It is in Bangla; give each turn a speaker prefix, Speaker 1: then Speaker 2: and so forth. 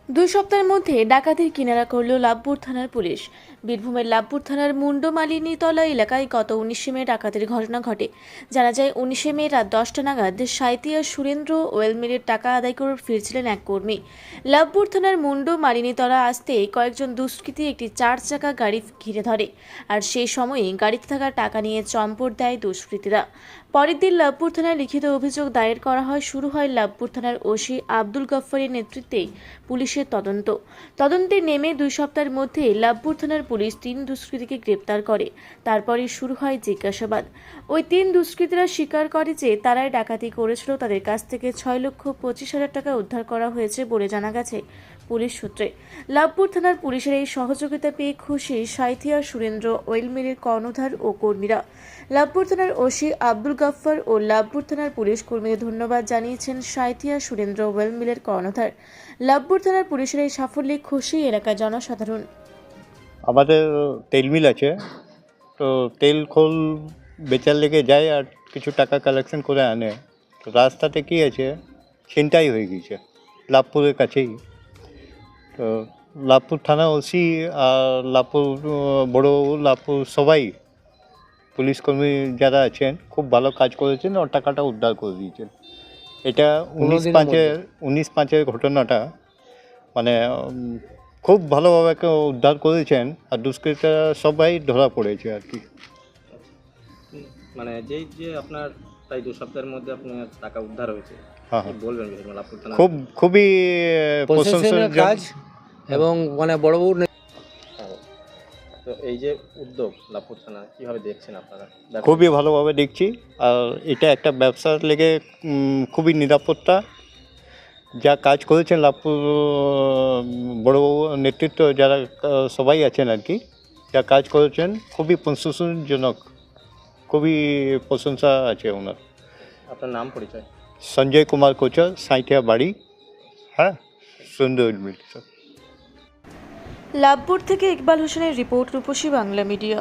Speaker 1: দুই সপ্তাহের মধ্যে ডাকাতির কিনারা করল লাভপুর থানার পুলিশ। বীরভূমের লাভপুর থানার মুন্ডমালিনীতলা এলাকায় গত 19 মে ডাকাতির ঘটনা ঘটে। জানা যায় 19 মে রাত 10টা নাগাদ সাঁইথিয়া সুরেন্দ্র ওয়েল মিলের টাকা আদায় করে ফিরছিলেন এক কর্মী। লাভপুর থানার মুন্ডমালিনীতলা আসতেই কয়েকজন দুষ্কৃতী একটি 4 চাকা গাড়ি ঘিরে ধরে, আর সেই সময়ই গাড়িতে থাকা টাকা নিয়ে চম্পট দেয় দুষ্কৃতীরা। পরের দিন লাভপুর থানায় লিখিত অভিযোগ দায়ের করা হয়। শুরু হয় লাভপুর থানার ওসি আব্দুল গফফারের নেতৃত্বে পুলিশের তদন্তে নেমে 2 সপ্তাহের মধ্যে লাভপুর থানার পুলিশ 3 দুষ্কৃতীকে গ্রেপ্তার করে। তারপরই শুরু হয় জিজ্ঞাসাবাদ। ওই 3 দুষ্কৃতীরা স্বীকার করে যে তারাই ডাকাতি করেছিল। তাদের কাছ থেকে 6,25,000 টাকা উদ্ধার করা হয়েছে বলে জানা গেছে পুলিশ সূত্রে। লাভপুর থানার পুলিশের এই সহযোগিতা পেয়ে খুশি সাঁইথিয়া সুরেন্দ্র ওয়েল মিলের কর্ণধার ও কর্মীরা। লাভপুর থানার ওসি আব্দুল গফফার ও লাভপুর থানার পুলিশ কর্মীদের ধন্যবাদ জানিয়েছেন সাঁইথিয়া সুরেন্দ্র ওয়েল মিলের কর্ণধার। লাভপুর থানার পুলিশের এই সাফল্যে খুশি এলাকার জনসাধারণ।
Speaker 2: আমাদের তেল মিল আছে, তো তেল খোল বেচার লেগে যায় আর কিছু টাকা কালেকশন করে আনে। তো রাস্তাতে কী আছে, ছিনতাই হয়ে গিয়েছে লাভপুরের কাছেই। তো লাভপুর থানা ওসি আর লাভপুর বড়োবাবু, লাভপুর সবাই পুলিশ কর্মী যারা আছেন খুব ভালো কাজ করেছেন আর টাকাটা উদ্ধার করে দিয়েছেন। এটা 19/5-এর ঘটনাটা, মানে খুব ভালোভাবে উদ্ধার করেছেন আর দুষ্কৃতীরা সবাই ধরা পড়েছে আর কি।
Speaker 3: মানে যে আপনার প্রায় 2 সপ্তাহের মধ্যে আপনার টাকা উদ্ধার হয়েছে,
Speaker 2: হ্যাঁ
Speaker 3: কি বলবেন লাভপুর থানা?
Speaker 2: খুবই
Speaker 4: প্রশাসনের কাজ এবং মানে বড়বাবুর
Speaker 3: তো এই যে উদ্যোগ লাভপুর থানা কীভাবে দেখছেন আপনারা?
Speaker 2: খুবই ভালোভাবে দেখছি। আর এটা একটা ব্যবসার লেগে খুবই নিরাপত্তা যা কাজ করেছেন লাভপুর বড়োবাবু নেতৃত্ব যারা সবাই আছেন আর কি, যা কাজ করেছেন খুবই প্রশংসনজনক, খুবই প্রশংসা আছে ওনার।
Speaker 3: আপনার নাম পরিচয়?
Speaker 2: সঞ্জয় কুমার কোচর, সাঁইথিয়া বাড়ি, হ্যাঁ, সুন্দর মিল।
Speaker 1: লাভপুর থেকে ইকবাল হোসেনের রিপোর্ট, রূপসী বাংলা মিডিয়া।